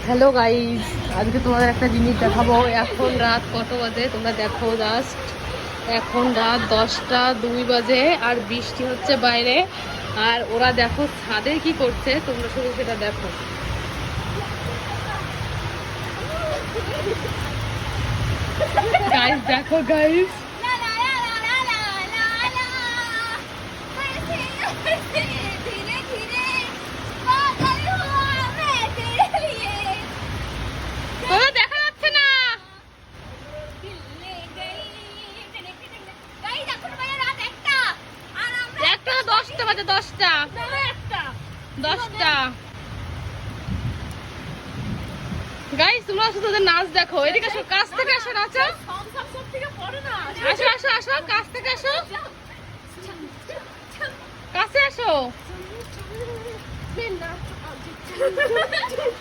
Hello guys, আজকে তোমাদের একটা জিনিস দেখাবো। এখন রাত কত বাজে তোমরা দেখো। জাস্ট এখন রাত 10টা 2 বাজে আর বৃষ্টি হচ্ছে বাইরে। আর ওরা দেখো ছাদে কি করছে, তোমরা শুধু সেটা দেখো। গাইস দেখো গাইস, দেখা যাচ্ছে না। 10টা বাজে, 10টা। গাইস তোমরা শুধু ওদের নাচ দেখো। এদিকে আসো, কাছ থেকে আসো, নাচো। আসো আসো আসো, কাছ থেকে আসো, কাছে আসো।